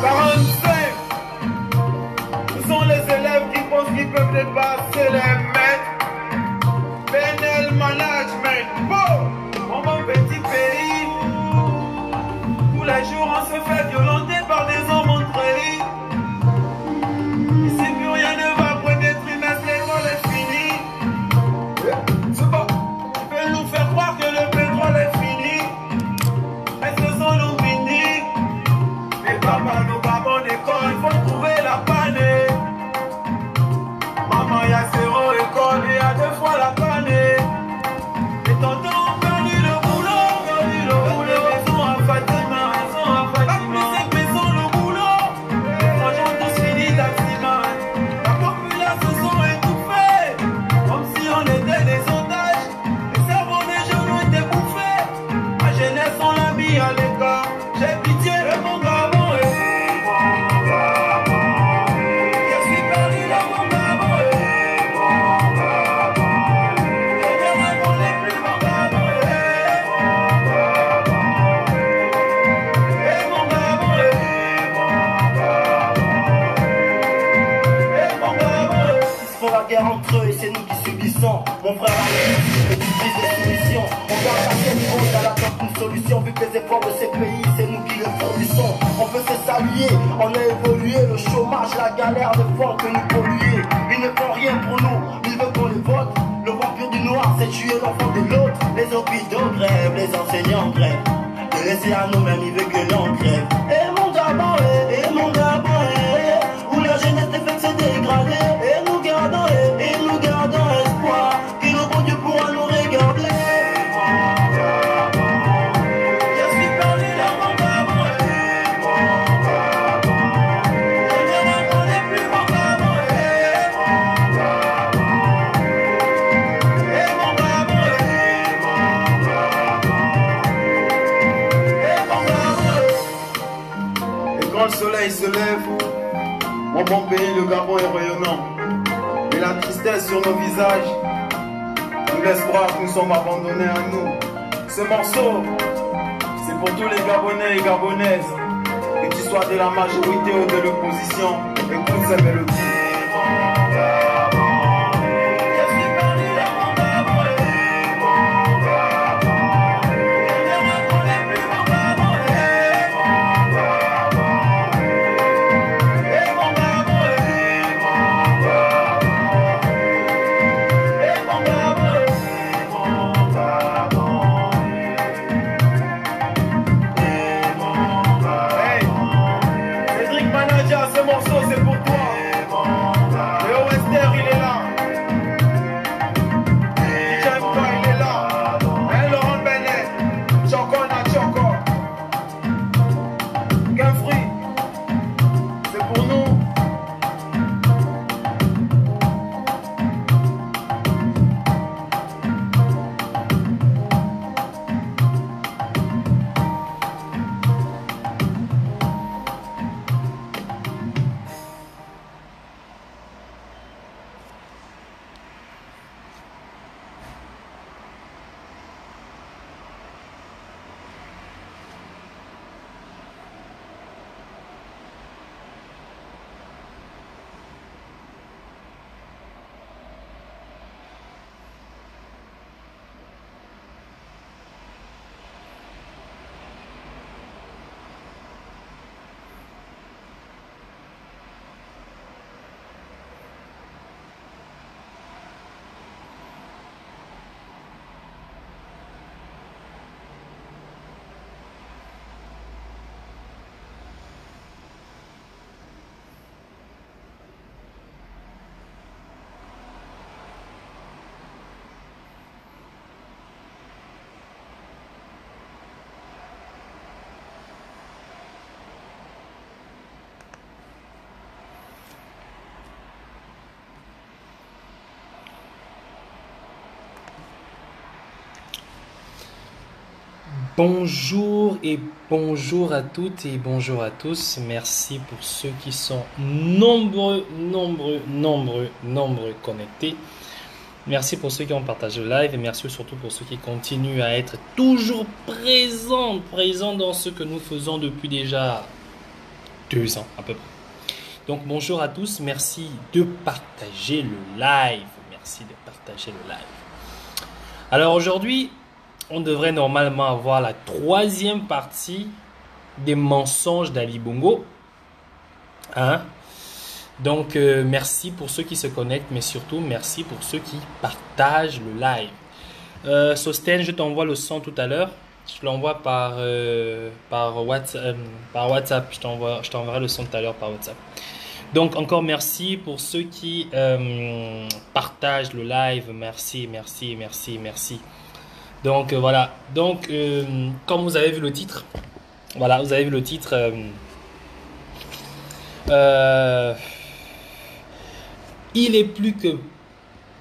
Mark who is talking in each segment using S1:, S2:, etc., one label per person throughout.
S1: 45. Ce sont les élèves qui pensent qu'ils peuvent dépasser les maîtres. PNL Management. Bon, mon petit pays, tous les jours on se fait violenter par des hommes entrés. Ici plus rien ne va, premier trimestre, l'école est finie. C'est bon, ils veulent nous faire croire que le pétrole est fini. Est-ce que sont nos mini? Mais papa, nous avons d'école, il faut trouver la panne. Maman, il y a 0 école et il y a 2 fois la panne. Et tonton, on perdu le boulot, les maisons à Fatima, la musique, maison, le boulot. Les gens tous finis taximan. La population sont étouffée, comme si on était des otages. Les cerveaux des jeunes ont été bouffés. Ma jeunesse, on l'a mis à l'écart. J'ai pitié de mon Gabon, je suis perdu dans mon Gabon, je ne reconnais plus mon Gabon, mon Gabon, mon Gabon.
S2: Ils font la guerre entre eux et c'est nous qui subissons. Mon frère a dit, et tu dis des soumissions. On garde la tête haute à l'attente d'une solution. Vu que les efforts de ces pays, c'est nous qui le fournissons. On peut se saluer, on a évolué. Le chômage, la galère ne font que nous polluer. Ils ne font rien pour nous, ils veulent qu'on les vote. Le vampire du noir, c'est tuer l'enfant de l'autre. Les hôpitaux grèvent, les enseignants grèvent. De laisser à nous-mêmes, ils veulent que l'on crève. Et mon Gabon, où la jeunesse ne fait que se dégrader. Et nous gardons espoir, que le bon Dieu pourra nous regarder.
S1: Je suis perdu dans mon Gabon, je ne reconnais plus mon Gabon, mon Gabon, et quand le soleil se lève, mon bon pays, le Gabon est rayonnant. Et la tristesse sur nos visages nous laisse croire que nous sommes abandonnés à nous. Ce morceau, c'est pour tous les Gabonais et Gabonaises, que tu sois de la majorité ou de l'opposition, écoute ces mélodies. Je suis perdu dans mon Gabon, je ne reconnais plus mon Gabon, mon Gabon, hey, Cédric Manager, ce morceau c'est pour toi. Léo Esther, il est là. DJ MK, il est là. Hein, Laurent Benet, Choco na Choco. Gafri, c'est pour nous.
S3: Bonjour et bonjour à toutes et bonjour à tous. Merci pour ceux qui sont nombreux connectés. Merci pour ceux qui ont partagé le live et merci surtout pour ceux qui continuent à être toujours présents dans ce que nous faisons depuis 2 ans à peu près. Donc bonjour à tous, merci de partager le live. Merci de partager le live. Alors aujourd'hui, on devrait normalement avoir la 3e partie des mensonges d'Ali Bongo. Hein? Donc merci pour ceux qui se connectent, mais surtout merci pour ceux qui partagent le live. Sosten, je t'envoie le son tout à l'heure. Je l'envoie par WhatsApp. Je t'enverrai le son tout à l'heure par WhatsApp. Donc encore merci pour ceux qui partagent le live. Merci, merci, merci, merci. Donc voilà. Donc comme vous avez vu le titre, voilà, vous avez vu le titre. Il est plus que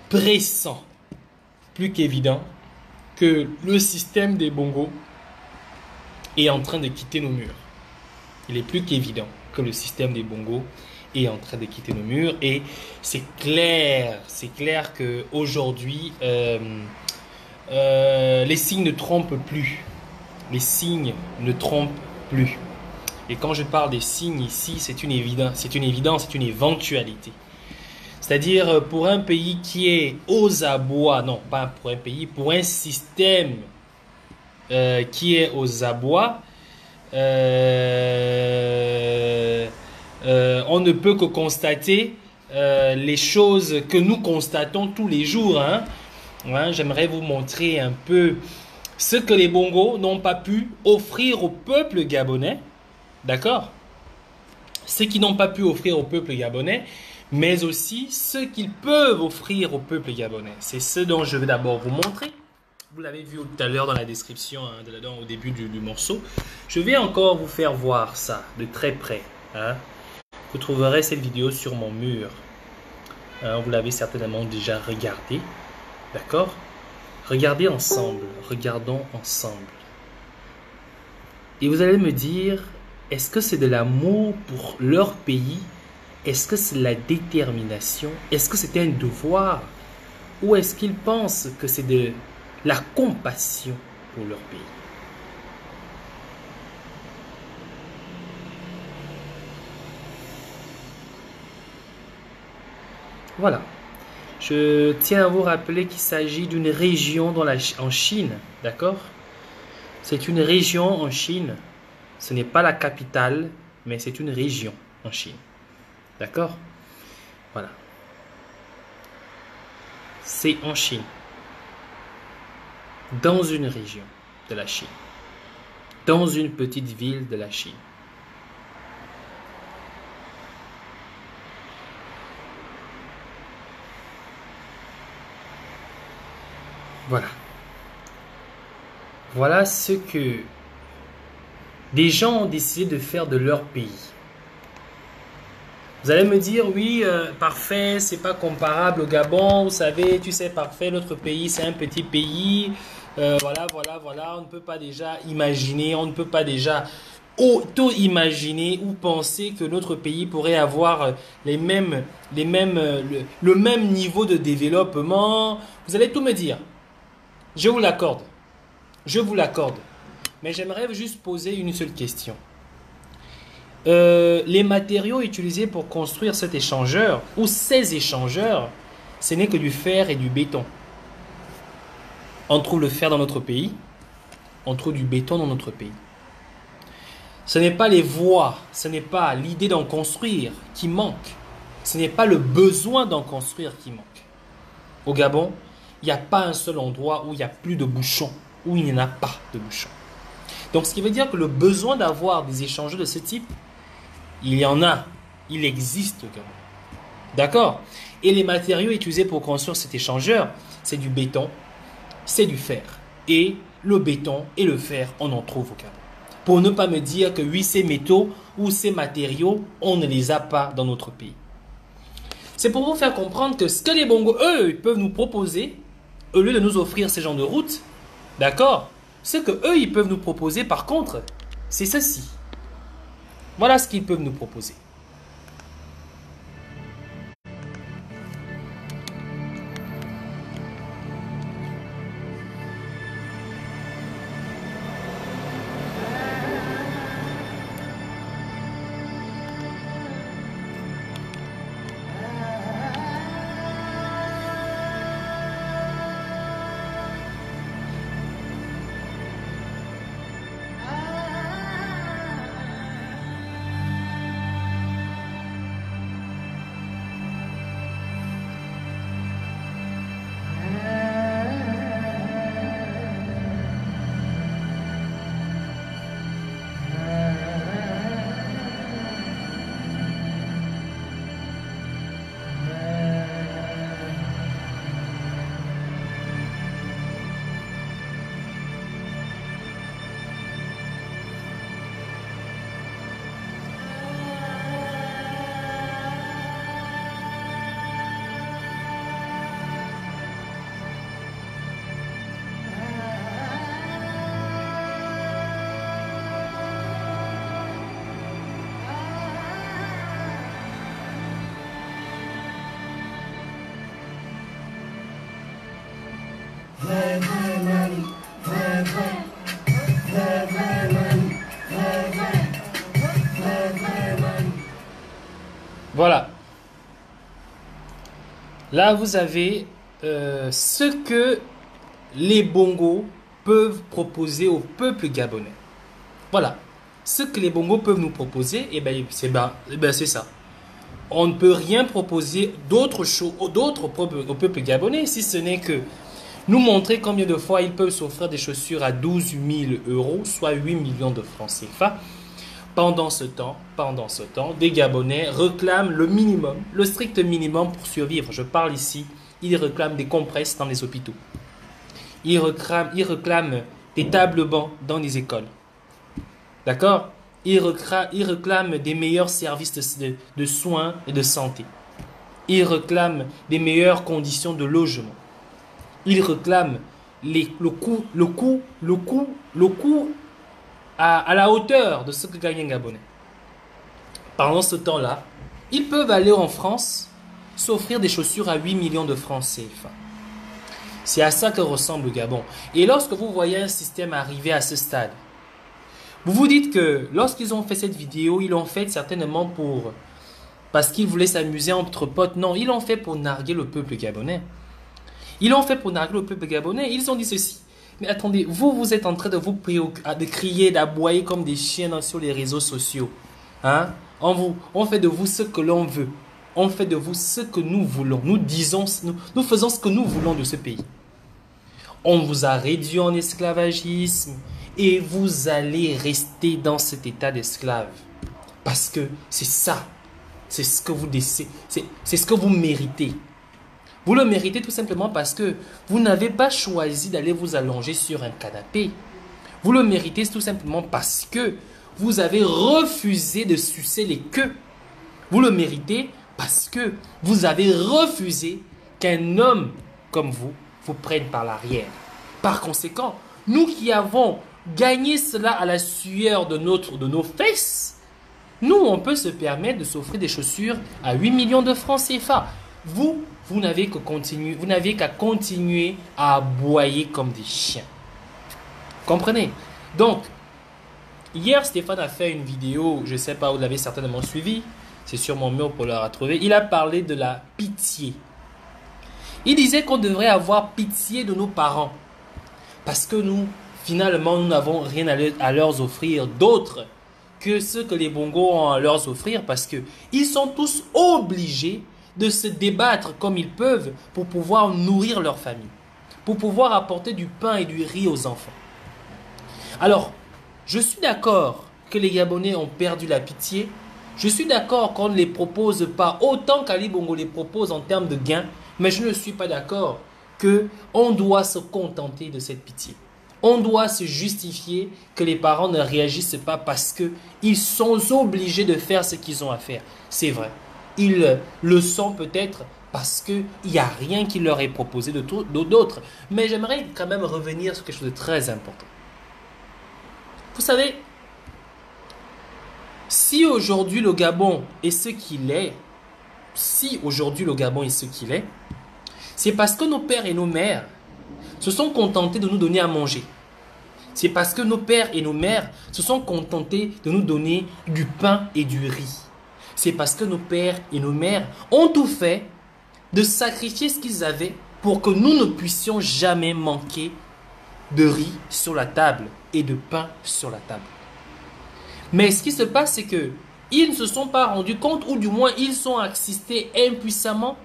S3: pressant, plus qu'évident que le système des bongos est en train de quitter nos murs. Il est plus qu'évident que le système des bongos est en train de quitter nos murs et c'est clair que aujourd'hui les signes ne trompent plus. Les signes ne trompent plus. Et quand je parle des signes ici, c'est une évidence, c'est une éventualité. C'est-à-dire pour un pays qui est aux abois, non pas pour un pays, pour un système qui est aux abois, on ne peut que constater les choses que nous constatons tous les jours. Hein. Ouais, j'aimerais vous montrer un peu ce que les bongos n'ont pas pu offrir au peuple gabonais. D'accord? Ce qu'ils n'ont pas pu offrir au peuple gabonais, mais aussi ce qu'ils peuvent offrir au peuple gabonais. C'est ce dont je vais d'abord vous montrer. Vous l'avez vu tout à l'heure dans la description, hein, au début du morceau. Je vais encore vous faire voir ça de très près. Hein. Vous trouverez cette vidéo sur mon mur. Hein, vous l'avez certainement déjà regardé. D'accord? Regardez ensemble. Regardons ensemble. Et vous allez me dire, est-ce que c'est de l'amour pour leur pays? Est-ce que c'est la détermination? Est-ce que c'est un devoir? Ou est-ce qu'ils pensent que c'est de la compassion pour leur pays? Voilà. Je tiens à vous rappeler qu'il s'agit d'une région en Chine. D'accord? C'est une région en Chine. Ce n'est pas la capitale, mais c'est une région en Chine. D'accord? Voilà. C'est en Chine. Dans une région de la Chine. Dans une petite ville de la Chine. Voilà. Voilà ce que des gens ont décidé de faire de leur pays. Vous allez me dire, oui, parfait, c'est pas comparable au Gabon, vous savez, tu sais, parfait, notre pays, c'est un petit pays. Voilà, on ne peut pas déjà imaginer, on ne peut pas déjà auto-imaginer ou penser que notre pays pourrait avoir le même niveau de développement. Vous allez tout me dire. Je vous l'accorde. Je vous l'accorde. Mais j'aimerais juste poser une seule question. Les matériaux utilisés pour construire cet échangeur ou ces échangeurs, ce n'est que du fer et du béton. On trouve le fer dans notre pays, on trouve du béton dans notre pays. Ce n'est pas les voies, ce n'est pas l'idée d'en construire qui manque, ce n'est pas le besoin d'en construire qui manque. Au Gabon, il n'y a pas un seul endroit où il n'y a plus de bouchons, où il n'y en a pas de bouchons. Donc ce qui veut dire que le besoin d'avoir des échangeurs de ce type, il y en a, il existe au Gabon. D'accord? Et les matériaux utilisés pour construire cet échangeur, c'est du béton, c'est du fer. Et le béton et le fer, on en trouve au Gabon. Pour ne pas me dire que oui, ces métaux ou ces matériaux, on ne les a pas dans notre pays. C'est pour vous faire comprendre que ce que les Bongos, eux, ils peuvent nous proposer, au lieu de nous offrir ces genres de routes, d'accord? Ce que eux, ils peuvent nous proposer, par contre, c'est ceci. Voilà ce qu'ils peuvent nous proposer. Voilà. Là, vous avez ce que les bongos peuvent proposer au peuple gabonais. Voilà. Ce que les bongos peuvent nous proposer, c'est ça. On ne peut rien proposer d'autre au peuple gabonais, si ce n'est que nous montrer combien de fois ils peuvent s'offrir des chaussures à 12 000 €, soit 8 millions de francs CFA. Pendant ce temps, des Gabonais réclament le minimum, le strict minimum pour survivre. Je parle ici, ils réclament des compresses dans les hôpitaux. Ils réclament des tables bancs dans les écoles. D'accord? Ils réclament des meilleurs services de soins et de santé. Ils réclament des meilleures conditions de logement. Ils réclament le coût à la hauteur de ce que gagne un Gabonais. Pendant ce temps-là, ils peuvent aller en France s'offrir des chaussures à 8 millions de francs CFA. C'est à ça que ressemble le Gabon. Et lorsque vous voyez un système arriver à ce stade, vous vous dites que lorsqu'ils ont fait cette vidéo, ils l'ont fait certainement parce qu'ils voulaient s'amuser entre potes. Non, ils l'ont fait pour narguer le peuple gabonais. Ils l'ont fait pour narguer le peuple gabonais. Ils ont dit ceci. Mais attendez, vous êtes en train de vous préoccuper, de crier, d'aboyer comme des chiens sur les réseaux sociaux. Hein? On fait de vous ce que l'on veut. On fait de vous ce que nous voulons. Nous faisons ce que nous voulons de ce pays. On vous a réduit en esclavagisme et vous allez rester dans cet état d'esclave. Parce que c'est ça. C'est ce que vous décidez. C'est ce que vous méritez. Vous le méritez tout simplement parce que vous n'avez pas choisi d'aller vous allonger sur un canapé. Vous le méritez tout simplement parce que vous avez refusé de sucer les queues. Vous le méritez parce que vous avez refusé qu'un homme comme vous prenne par l'arrière. Par conséquent, nous qui avons gagné cela à la sueur de nos fesses, nous, on peut se permettre de s'offrir des chaussures à 8 millions de francs CFA. Vous n'avez qu'à continuer à aboyer comme des chiens. Comprenez? Donc, hier, Stéphane a fait une vidéo, je ne sais pas, vous l'avez certainement suivi, c'est sur mon mur pour la retrouver. Il a parlé de la pitié. Il disait qu'on devrait avoir pitié de nos parents. Parce que nous, finalement, nous n'avons rien à leur offrir d'autre que ce que les bongos ont à leur offrir. Parce qu'ils sont tous obligés de se débattre comme ils peuvent pour pouvoir nourrir leur famille. Pour pouvoir apporter du pain et du riz aux enfants. Alors, je suis d'accord que les Gabonais ont perdu la pitié. Je suis d'accord qu'on ne les propose pas autant qu'Ali Bongo les propose en termes de gains. Mais je ne suis pas d'accord qu'on doit se contenter de cette pitié. On doit se justifier que les parents ne réagissent pas parce qu'ils sont obligés de faire ce qu'ils ont à faire. C'est vrai. Ils le sont peut-être parce qu'il n'y a rien qui leur est proposé d'autre. Mais j'aimerais quand même revenir sur quelque chose de très important. Vous savez, si aujourd'hui le Gabon est ce qu'il est, c'est parce que nos pères et nos mères se sont contentés de nous donner à manger. C'est parce que nos pères et nos mères se sont contentés de nous donner du pain et du riz. C'est parce que nos pères et nos mères ont tout fait de sacrifier ce qu'ils avaient pour que nous ne puissions jamais manquer de riz sur la table et de pain sur la table. Mais ce qui se passe, c'est qu'ils ne se sont pas rendus compte, ou du moins ils sont assistés impuissamment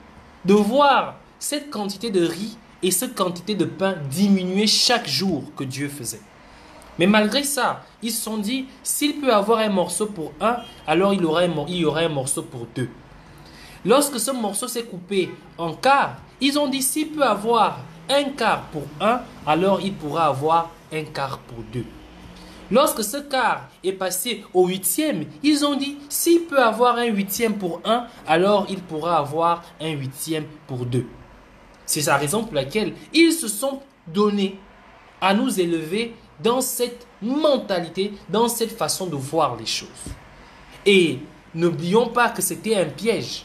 S3: de voir cette quantité de riz et cette quantité de pain diminuer chaque jour que Dieu faisait. Mais malgré ça, ils se sont dit, s'il peut avoir un morceau pour un, alors il y aura un morceau pour deux. Lorsque ce morceau s'est coupé en quart, ils ont dit, s'il peut avoir un quart pour un, alors il pourra avoir un quart pour deux. Lorsque ce quart est passé au huitième, ils ont dit, s'il peut avoir un huitième pour un, alors il pourra avoir un huitième pour deux. C'est la raison pour laquelle ils se sont donnés à nous élever dans cette mentalité, dans cette façon de voir les choses. Et n'oublions pas que c'était un piège.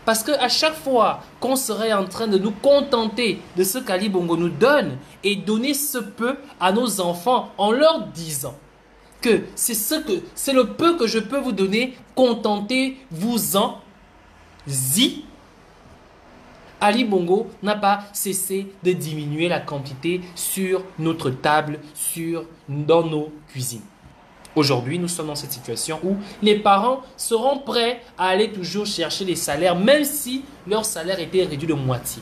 S3: Parce qu'à chaque fois qu'on serait en train de nous contenter de ce qu'Ali Bongo nous donne et donner ce peu à nos enfants en leur disant que c'est le peu que je peux vous donner, contentez-vous-en, Ali Bongo n'a pas cessé de diminuer la quantité sur notre table, dans nos cuisines. Aujourd'hui, nous sommes dans cette situation où les parents seront prêts à aller toujours chercher les salaires, même si leur salaire était réduit de moitié.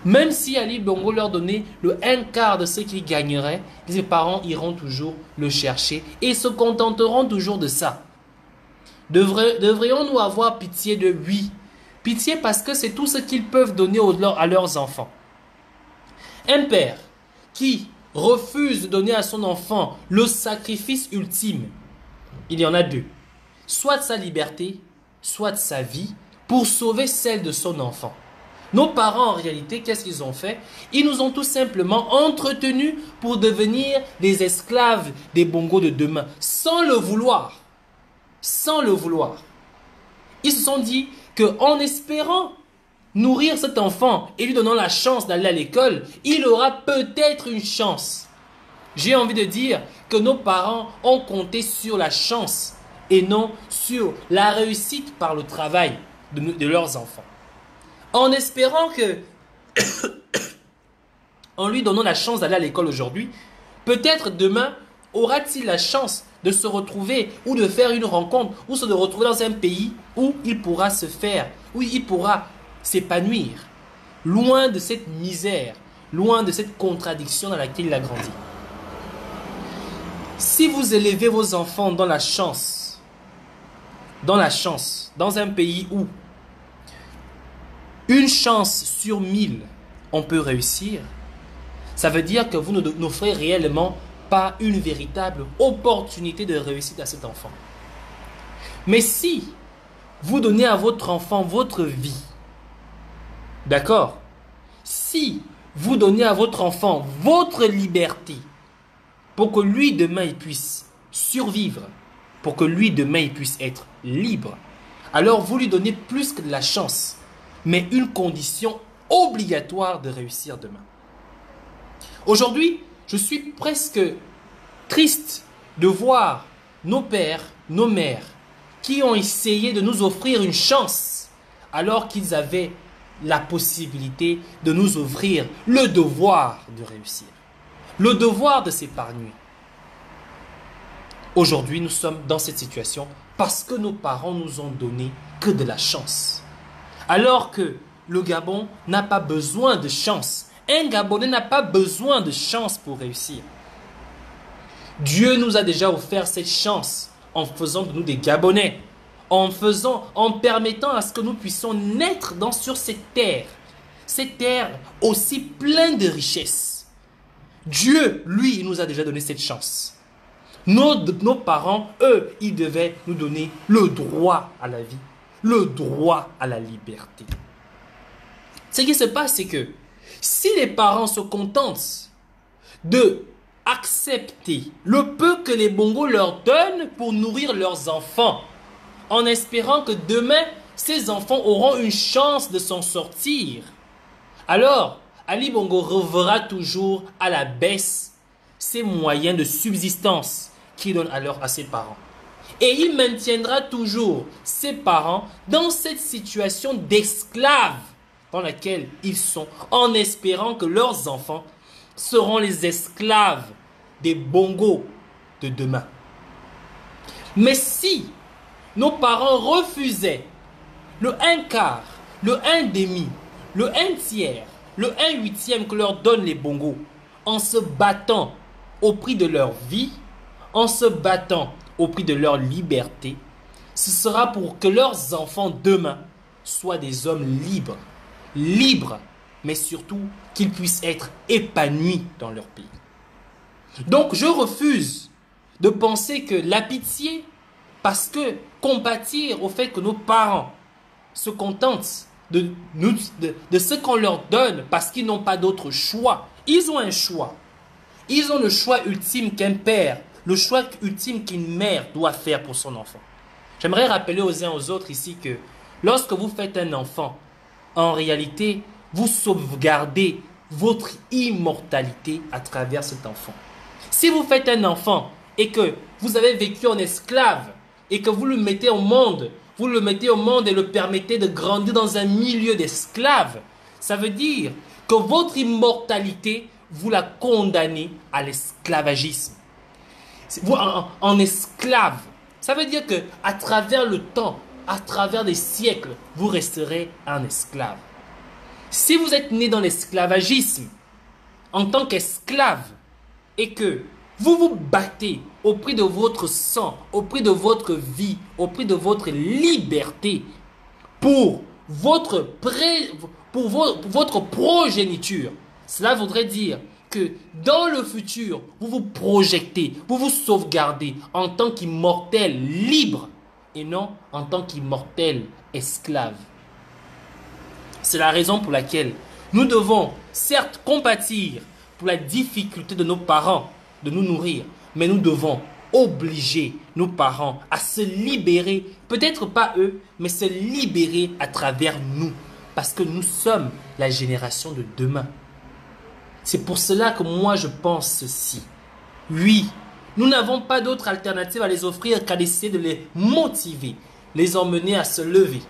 S3: Même si Ali Bongo leur donnait le 1/4 de ce qu'ils gagneraient, les parents iront toujours le chercher et se contenteront toujours de ça. Devrions-nous avoir pitié de lui? Pitié parce que c'est tout ce qu'ils peuvent donner à leurs enfants. Un père qui refuse de donner à son enfant le sacrifice ultime, il y en a deux. Soit sa liberté, soit sa vie, pour sauver celle de son enfant. Nos parents, en réalité, qu'est-ce qu'ils ont fait? Ils nous ont tout simplement entretenus pour devenir des esclaves des bongos de demain, sans le vouloir. Sans le vouloir. Ils se sont dit qu'en espérant nourrir cet enfant et lui donnant la chance d'aller à l'école, il aura peut-être une chance. J'ai envie de dire que nos parents ont compté sur la chance et non sur la réussite par le travail de leurs enfants. En espérant que, en lui donnant la chance d'aller à l'école aujourd'hui, peut-être demain aura-t-il la chance de se retrouver ou de faire une rencontre ou de retrouver dans un pays où il pourra se faire, où il pourra s'épanouir, loin de cette misère, loin de cette contradiction dans laquelle il a grandi. Si vous élevez vos enfants dans la chance, dans un pays où une chance sur 1000, on peut réussir, ça veut dire que vous n'offrez réellement pas une véritable opportunité de réussite à cet enfant. Mais si vous donnez à votre enfant votre vie, d'accord? Si vous donnez à votre enfant votre liberté pour que lui demain il puisse survivre, pour que lui demain il puisse être libre, alors vous lui donnez plus que de la chance, mais une condition obligatoire de réussir demain. Aujourd'hui, je suis presque triste de voir nos pères, nos mères, qui ont essayé de nous offrir une chance alors qu'ils avaient la possibilité de nous offrir le devoir de réussir, le devoir de s'épargner. Aujourd'hui, nous sommes dans cette situation parce que nos parents nous ont donné que de la chance. Alors que le Gabon n'a pas besoin de chance. Un Gabonais n'a pas besoin de chance pour réussir. Dieu nous a déjà offert cette chance en faisant de nous des Gabonais, en permettant à ce que nous puissions naître sur cette terre aussi pleine de richesses. Dieu, lui, il nous a déjà donné cette chance. Nos parents, eux, ils devaient nous donner le droit à la vie, le droit à la liberté. Ce qui se passe, c'est que si les parents se contentent de accepter le peu que les bongos leur donnent pour nourrir leurs enfants, en espérant que demain, ces enfants auront une chance de s'en sortir, alors Ali Bongo reverra toujours à la baisse ses moyens de subsistance qu'il donne alors à ses parents. Et il maintiendra toujours ses parents dans cette situation d'esclaves dans laquelle ils sont, en espérant que leurs enfants seront les esclaves des bongos de demain. Mais si nos parents refusaient le 1/4, le 1/2, le 1/3, le 1/8 que leur donnent les bongos, en se battant au prix de leur vie, en se battant au prix de leur liberté, ce sera pour que leurs enfants demain soient des hommes libres. Libres, mais surtout qu'ils puissent être épanouis dans leur pays. Donc je refuse de penser que la pitié, parce que compatir au fait que nos parents se contentent de ce qu'on leur donne parce qu'ils n'ont pas d'autre choix. Ils ont un choix. Ils ont le choix ultime qu'un père, le choix ultime qu'une mère doit faire pour son enfant. J'aimerais rappeler aux uns aux autres ici que lorsque vous faites un enfant, en réalité, vous sauvegardez votre immortalité à travers cet enfant. Si vous faites un enfant et que vous avez vécu en esclave et que vous le mettez au monde vous le mettez au monde et le permettez de grandir dans un milieu d'esclaves, ça veut dire que votre immortalité, vous la condamnez à l'esclavagisme. Vous en esclave. Ça veut dire que à travers le temps, à travers des siècles, vous resterez un esclave. Si vous êtes né dans l'esclavagisme, en tant qu'esclave, et que vous vous battez au prix de votre sang, au prix de votre vie, au prix de votre liberté, pour votre progéniture, cela voudrait dire que dans le futur, vous vous projetez, vous vous sauvegardez en tant qu'immortel libre et non en tant qu'immortel esclave. C'est la raison pour laquelle nous devons certes compatir pour la difficulté de nos parents de nous nourrir, mais nous devons obliger nos parents à se libérer, peut-être pas eux, mais se libérer à travers nous, parce que nous sommes la génération de demain. C'est pour cela que moi je pense ceci. Oui, nous n'avons pas d'autre alternative à les offrir qu'à d'essayer de les motiver, les emmener à se lever.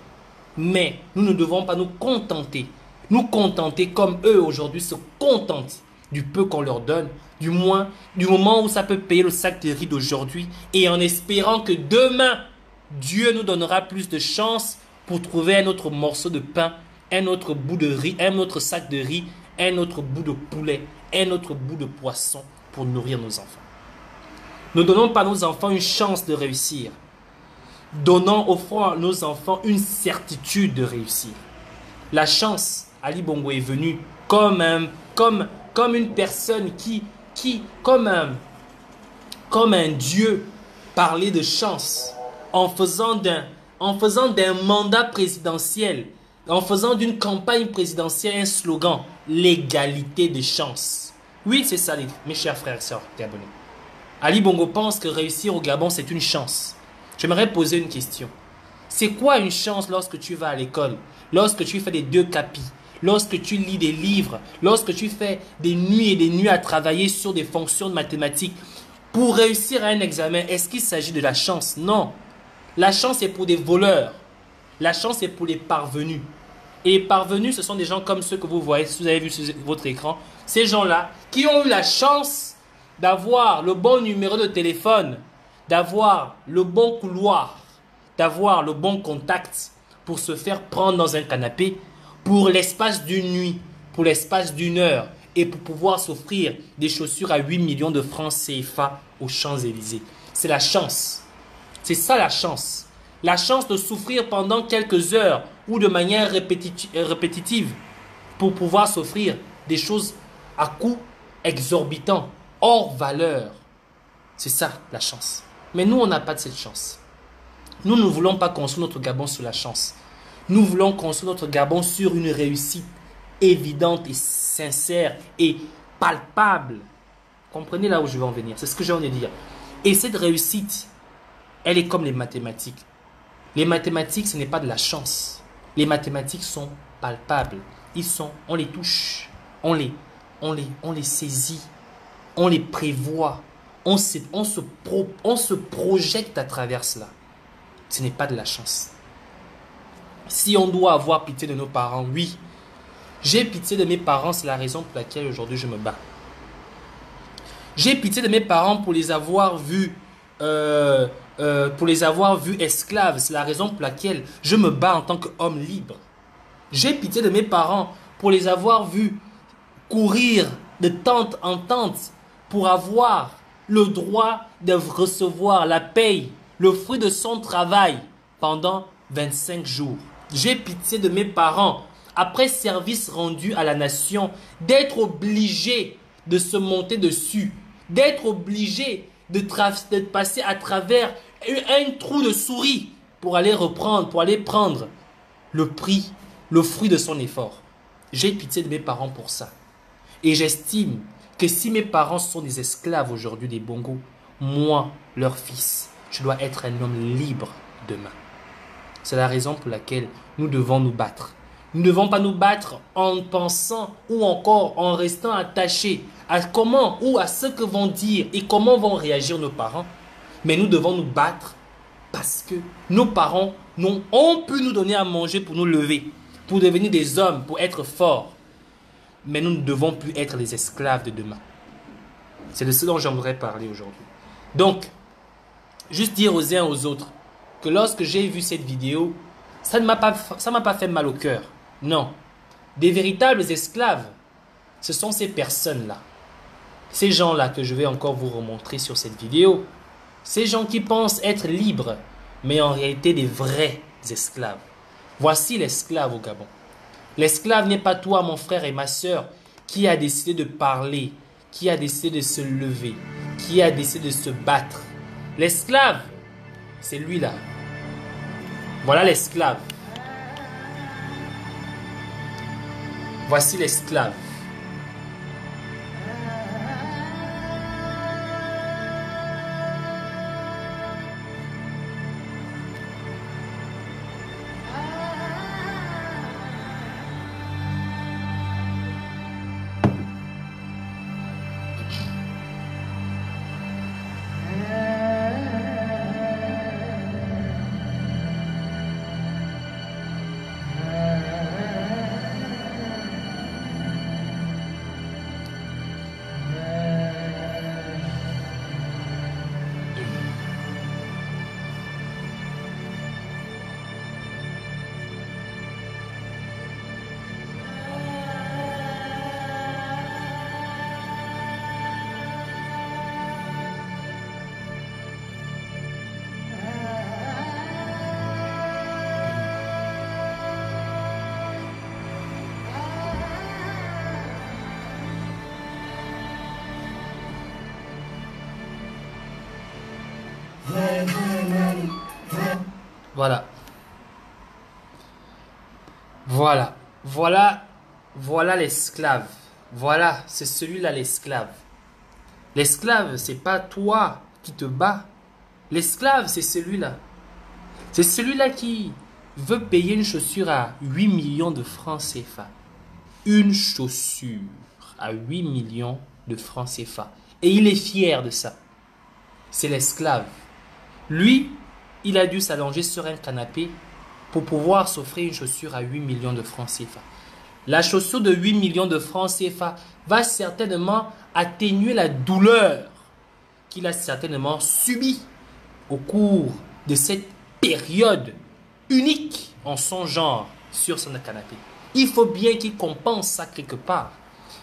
S3: Mais nous ne devons pas nous contenter comme eux aujourd'hui se contentent du peu qu'on leur donne, du moins du moment où ça peut payer le sac de riz d'aujourd'hui, et en espérant que demain, Dieu nous donnera plus de chance pour trouver un autre morceau de pain, un autre bout de riz, un autre sac de riz, un autre bout de poulet, un autre bout de poisson pour nourrir nos enfants. Ne donnons pas à nos enfants une chance de réussir. Offrons à nos enfants une certitude de réussir. La chance, Ali Bongo est venu comme une personne comme un Dieu parlait de chance en faisant d'un mandat présidentiel, en faisant d'une campagne présidentielle un slogan, l'égalité des chances. Oui, c'est ça, mes chers frères et sœurs gabonais. Ali Bongo pense que réussir au Gabon, c'est une chance. J'aimerais poser une question. C'est quoi une chance lorsque tu vas à l'école, lorsque tu fais des 2 capis, lorsque tu lis des livres, lorsque tu fais des nuits et des nuits à travailler sur des fonctions de mathématiques pour réussir à un examen? Est-ce qu'il s'agit de la chance? Non. La chance est pour des voleurs. La chance est pour les parvenus. Et les parvenus, ce sont des gens comme ceux que vous voyez, si vous avez vu sur votre écran. Ces gens-là qui ont eu la chance d'avoir le bon numéro de téléphone, d'avoir le bon couloir, d'avoir le bon contact pour se faire prendre dans un canapé pour l'espace d'une nuit, pour l'espace d'une heure et pour pouvoir s'offrir des chaussures à 8 millions de francs CFA aux Champs-Élysées. C'est la chance. C'est ça la chance. La chance de souffrir pendant quelques heures ou de manière répétitive pour pouvoir s'offrir des choses à coût exorbitant, hors valeur. C'est ça la chance. Mais nous, on n'a pas de cette chance. Nous ne voulons pas construire notre Gabon sur la chance. Nous voulons construire notre Gabon sur une réussite évidente et sincère et palpable. Comprenez là où je veux en venir. C'est ce que j'ai envie de dire. Et cette réussite, elle est comme les mathématiques. Les mathématiques, ce n'est pas de la chance. Les mathématiques sont palpables. On les touche. On les saisit. On les prévoit. On se projette à travers cela. Ce n'est pas de la chance. Si on doit avoir pitié de nos parents, oui. J'ai pitié de mes parents, c'est la raison pour laquelle aujourd'hui je me bats. J'ai pitié de mes parents pour les avoir vus esclaves. C'est la raison pour laquelle je me bats en tant qu'homme libre. J'ai pitié de mes parents pour les avoir vus courir de tente en tente pour avoir le droit de recevoir la paye, le fruit de son travail pendant 25 jours. J'ai pitié de mes parents, après service rendu à la nation, d'être obligé de se monter dessus, d'être obligé de passer à travers un trou de souris pour aller prendre le prix, le fruit de son effort. J'ai pitié de mes parents pour ça. Et j'estime que si mes parents sont des esclaves aujourd'hui des Bongos, moi, leur fils, je dois être un homme libre demain. C'est la raison pour laquelle nous devons nous battre. Nous ne devons pas nous battre en pensant ou encore en restant attachés à comment ou à ce que vont dire et comment vont réagir nos parents. Mais nous devons nous battre Parce que nos parents ont pu nous donner à manger pour nous lever, pour devenir des hommes, pour être forts. Mais nous ne devons plus être les esclaves de demain. C'est de ce dont j'aimerais parler aujourd'hui. Donc, juste dire aux uns aux autres que lorsque j'ai vu cette vidéo, ça ne m'a pas fait mal au cœur. Non. Des véritables esclaves, ce sont ces personnes-là. Ces gens-là que je vais encore vous remontrer sur cette vidéo. Ces gens qui pensent être libres, mais en réalité des vrais esclaves. Voici l'esclave au Gabon. L'esclave n'est pas toi, mon frère et ma soeur, qui a décidé de parler, qui a décidé de se lever, qui a décidé de se battre. L'esclave, c'est lui-là. Voilà l'esclave. Voici l'esclave. Voilà. Voilà l'esclave. Voilà, c'est celui-là l'esclave. L'esclave, c'est pas toi qui te bats. L'esclave, c'est celui-là. C'est celui-là qui veut payer une chaussure à 8 millions de francs CFA. Une chaussure à 8 millions de francs CFA. Et il est fier de ça. C'est l'esclave. Lui, il a dû s'allonger sur un canapé pour pouvoir s'offrir une chaussure à 8 millions de francs CFA. La chaussure de 8 millions de francs CFA va certainement atténuer la douleur qu'il a certainement subie au cours de cette période unique en son genre sur son canapé. Il faut bien qu'il compense ça quelque part.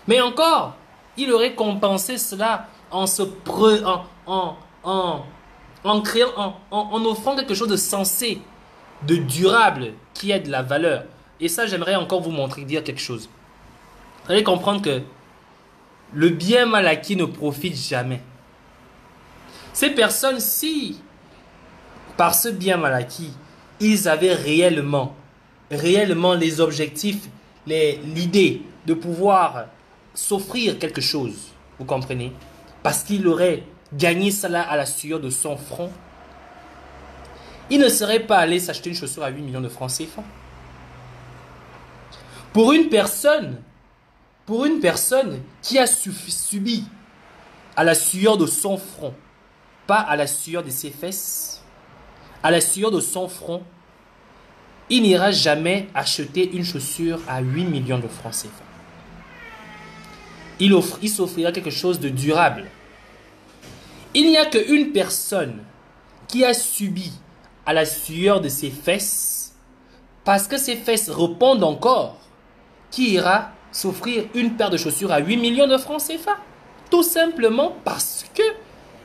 S3: Mais encore, il aurait compensé cela en offrant quelque chose de sensé, de durable, qui ait de la valeur. Et ça, j'aimerais encore vous montrer, dire quelque chose. Vous allez comprendre que le bien mal acquis ne profite jamais. Ces personnes, si par ce bien mal acquis, ils avaient réellement les objectifs, l'idée de pouvoir s'offrir quelque chose, vous comprenez? Parce qu'il aurait gagné cela à la sueur de son front, il ne serait pas allé s'acheter une chaussure à 8 millions de francs CFA. Pour une personne qui a subi à la sueur de son front, pas à la sueur de ses fesses, à la sueur de son front, il n'ira jamais acheter une chaussure à 8 millions de francs CFA. Il s'offrira quelque chose de durable. Il n'y a qu'une personne qui a subi à la sueur de ses fesses, parce que ses fesses répondent encore, qui ira s'offrir une paire de chaussures à 8 millions de francs CFA. Tout simplement parce que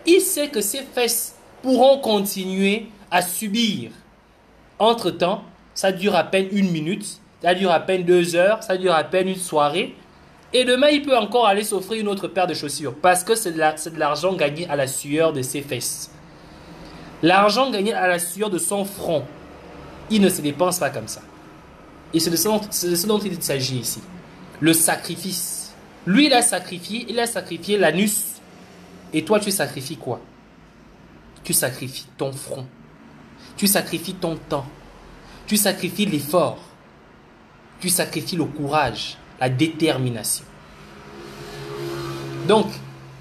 S3: il sait que ses fesses pourront continuer à subir. Entre-temps, ça dure à peine 1 minute, ça dure à peine 2 heures, ça dure à peine une soirée. Et demain, il peut encore aller s'offrir une autre paire de chaussures parce que c'est de l'argent gagné à la sueur de ses fesses. L'argent gagné à la sueur de son front, il ne se dépense pas comme ça. Et c'est de ce dont il s'agit ici. Le sacrifice. Lui, il a sacrifié l'anus. Et toi, tu sacrifies quoi? Tu sacrifies ton front. Tu sacrifies ton temps. Tu sacrifies l'effort. Tu sacrifies le courage, la détermination. Donc,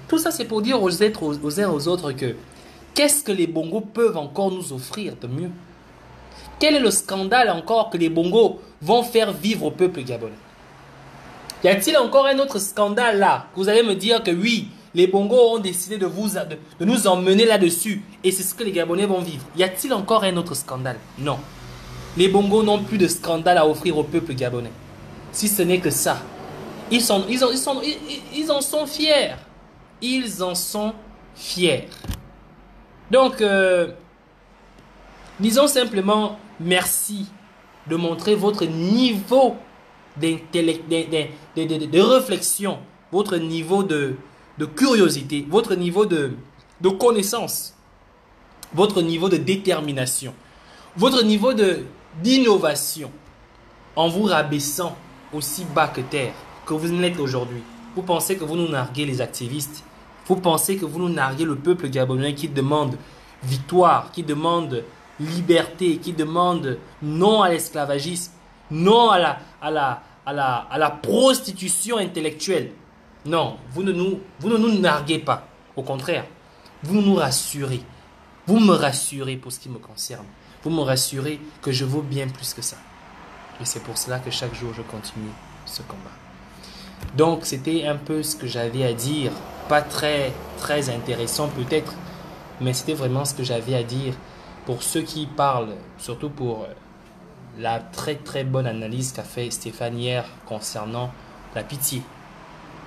S3: tout ça, c'est pour dire aux uns aux autres que Qu'est-ce que les Bongos peuvent encore nous offrir de mieux? Quel est le scandale encore que les Bongos vont faire vivre au peuple gabonais? Y a-t-il encore un autre scandale là? Vous allez me dire que oui, les Bongos ont décidé de nous emmener là-dessus et c'est ce que les Gabonais vont vivre. Y a-t-il encore un autre scandale? Non. Les Bongos n'ont plus de scandale à offrir au peuple gabonais. Si ce n'est que ça. Ils en sont fiers. Ils en sont fiers. Donc, disons simplement merci de montrer votre niveau de réflexion, votre niveau de curiosité, votre niveau de connaissance, votre niveau de détermination, votre niveau d'innovation, en vous rabaissant aussi bas que terre que vous l'êtes aujourd'hui. Vous pensez que vous nous narguez les activistes, vous pensez que vous nous narguez le peuple gabonais qui demande victoire, qui demande liberté, qui demande non à l'esclavagisme, non à la prostitution intellectuelle. Non, vous ne nous narguez pas. Au contraire, vous nous rassurez. Vous me rassurez pour ce qui me concerne. Vous me rassurez que je vaux bien plus que ça. Et c'est pour cela que chaque jour, je continue ce combat. Donc, c'était un peu ce que j'avais à dire. Pas très intéressant peut-être, mais c'était vraiment ce que j'avais à dire pour ceux qui parlent, surtout pour la très bonne analyse qu'a fait Stéphane hier concernant la pitié.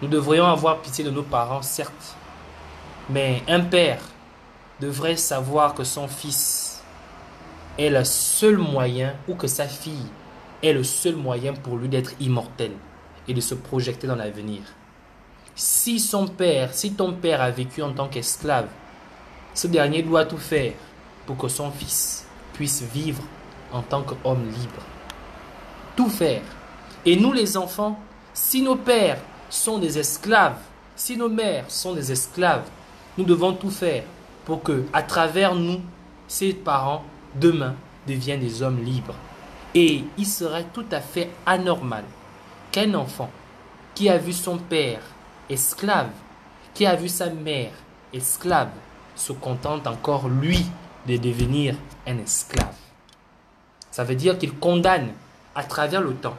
S3: Nous devrions avoir pitié de nos parents, certes, mais un père devrait savoir que son fils est le seul moyen, ou que sa fille est le seul moyen pour lui d'être immortel et de se projeter dans l'avenir. Si ton père a vécu en tant qu'esclave, ce dernier doit tout faire pour que son fils puisse vivre en tant qu'homme libre. Tout faire. Et nous les enfants, si nos pères sont des esclaves, si nos mères sont des esclaves, nous devons tout faire pour que, à travers nous, ces parents, demain, deviennent des hommes libres. Et il serait tout à fait anormal qu'un enfant qui a vu son père esclave, qui a vu sa mère esclave, se contente encore, lui, de devenir un esclave. Ça veut dire qu'il condamne à travers le temps.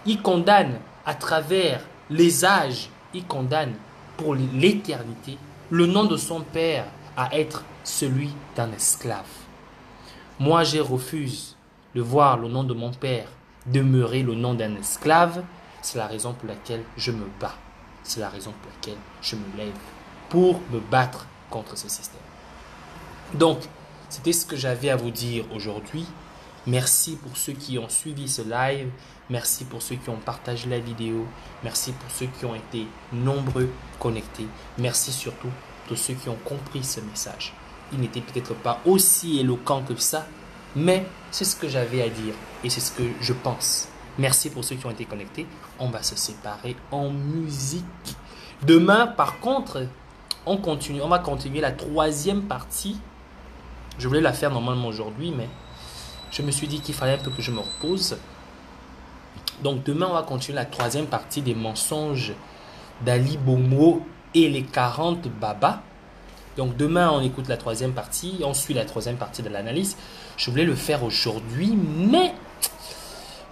S3: Il condamne à travers les âges. Il condamne pour l'éternité le nom de son père à être celui d'un esclave. Moi, je refuse de voir le nom de mon père demeurer le nom d'un esclave. C'est la raison pour laquelle je me bats. C'est la raison pour laquelle je me lève pour me battre contre ce système. Donc, c'était ce que j'avais à vous dire aujourd'hui. Merci pour ceux qui ont suivi ce live. Merci pour ceux qui ont partagé la vidéo. Merci pour ceux qui ont été nombreux connectés. Merci surtout pour ceux qui ont compris ce message. Il n'était peut-être pas aussi éloquent que ça, mais c'est ce que j'avais à dire et c'est ce que je pense. Merci pour ceux qui ont été connectés. On va se séparer en musique. Demain, par contre, on va continuer la troisième partie. Je voulais la faire normalement aujourd'hui, mais je me suis dit qu'il fallait un peu que je me repose. Donc demain, on va continuer la troisième partie des mensonges d'Ali Bongo et les 40 Babas. Donc demain, on écoute la troisième partie. On suit la troisième partie de l'analyse. Je voulais le faire aujourd'hui, mais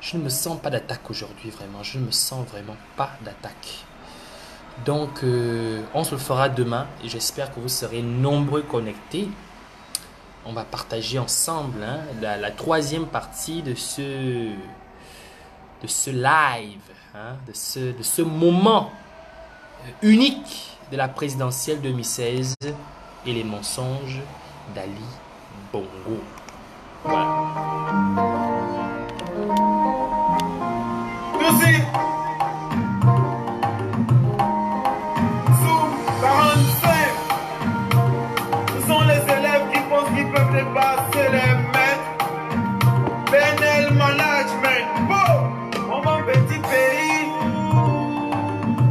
S3: je ne me sens pas d'attaque aujourd'hui, vraiment. Je ne me sens vraiment pas d'attaque. Donc, on se le fera demain. Et j'espère que vous serez nombreux connectés. On va partager ensemble la troisième partie de ce live, de ce moment unique de la présidentielle 2016 et les mensonges d'Ali Bongo. Voilà.
S1: Merci. Sous 45, ce sont les élèves qui pensent qu'ils peuvent dépasser les maîtres. Benel Management. Bon, on va un petit pays.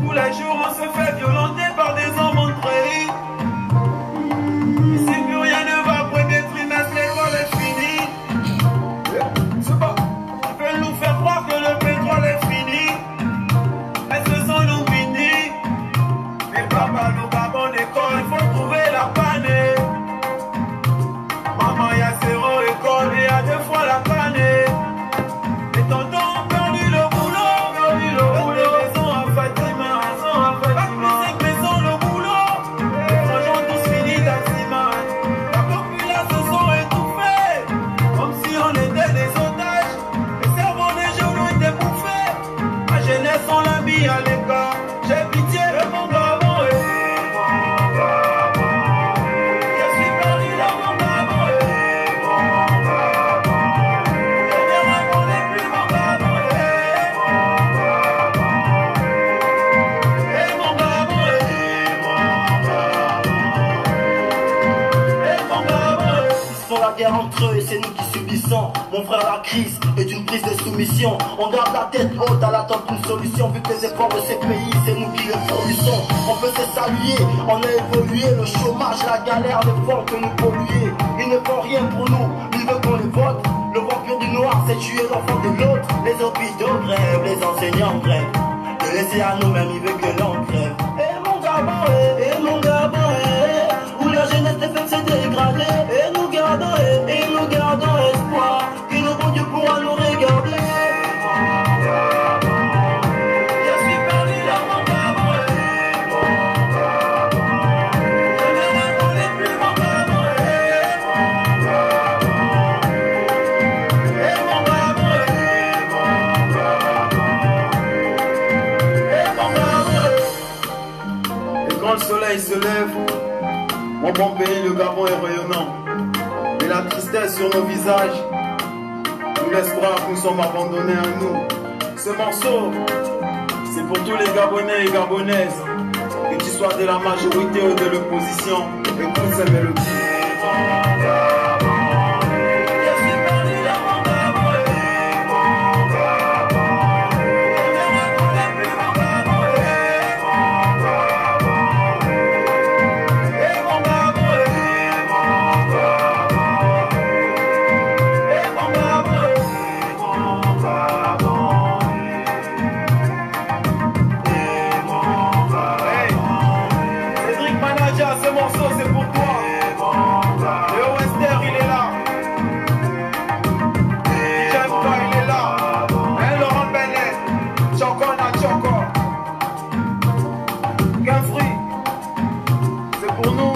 S1: Tous les jours, on se fait violenter par des hommes entrés. Ici, plus rien ne va. Premier trimestre, l'école est finie. C'est pas
S2: entre eux et c'est nous qui subissons. Mon frère, la crise est une prise de soumission. On garde la tête haute à l'attente d'une solution. Vu que les efforts de ces pays, c'est nous qui les fournissons. On peut se saluer, on a évolué. Le chômage, la galère ne font que nous polluer. Ils ne font rien pour nous, ils veulent qu'on les vote. Le vampire du noir, c'est tuer l'enfant de l'autre. Les hôpitaux grèvent, les enseignants grèvent. De laisser à nous-mêmes, ils veulent que l'on crève. Et mon Gabon, où la jeunesse des femmes s'est dégradée. Et nous gardons espoir que le bon Dieu pourra nous regarder. Je suis perdu dans mon Gabon, je ne reconnais plus mon Gabon, mon Gabon.
S1: Et quand le soleil se lève, mon bon pays, le Gabon est rayonnant. Mais la tristesse sur nos visages nous laisse croire que nous sommes abandonnés à nous. Ce morceau, c'est pour tous les Gabonais et Gabonaises, que tu sois de la majorité ou de l'opposition. Écoute ces mélodies. Ce morceau c'est pour toi. Le Wester il est là. DJ Mka il est là. Laurent Benet. Choco na Choco. Qu'un fruit. C'est pour nous.